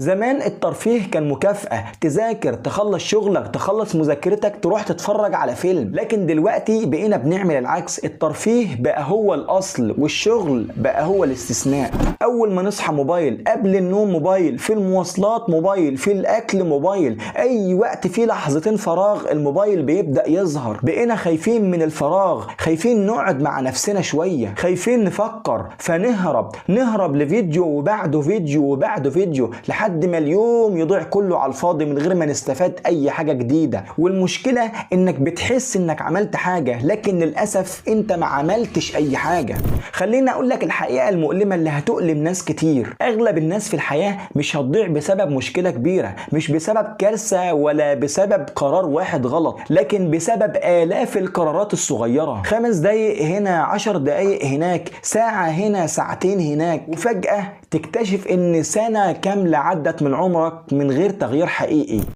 زمان الترفيه كان مكافأة، تذاكر، تخلص شغلك، تخلص مذاكرتك، تروح تتفرج على فيلم. لكن دلوقتي بقينا بنعمل العكس، الترفيه بقى هو الأصل والشغل بقى هو الاستثناء. أول ما نصحى موبايل، قبل النوم موبايل، في المواصلات موبايل، في الأكل موبايل، أي وقت فيه لحظتين فراغ الموبايل بيبدأ يظهر. بقينا خايفين من الفراغ، خايفين نقعد مع نفسنا شوية، خايفين نفكر، نهرب لفيديو وبعده فيديو وبعده فيديو لحد ما اليوم يضيع كله على الفاضي من غير ما نستفاد أي حاجة جديدة. والمشكلة إنك بتحس إنك عملت حاجة، لكن للأسف أنت ما عملتش أي حاجة. خليني أقول لك الحقيقة المؤلمة اللي هتؤلم ناس كتير. أغلب الناس في الحياة مش هتضيع بسبب مشكلة كبيرة، مش بسبب كارثة ولا بسبب قرار واحد غلط، لكن بسبب آلاف القرارات الصغيرة. 5 دقايق هنا، 10 دقايق هناك، ساعة هنا، ساعتين هناك، وفجأة تكتشف إن سنة كاملة عدت من عمرك من غير تغيير حقيقي.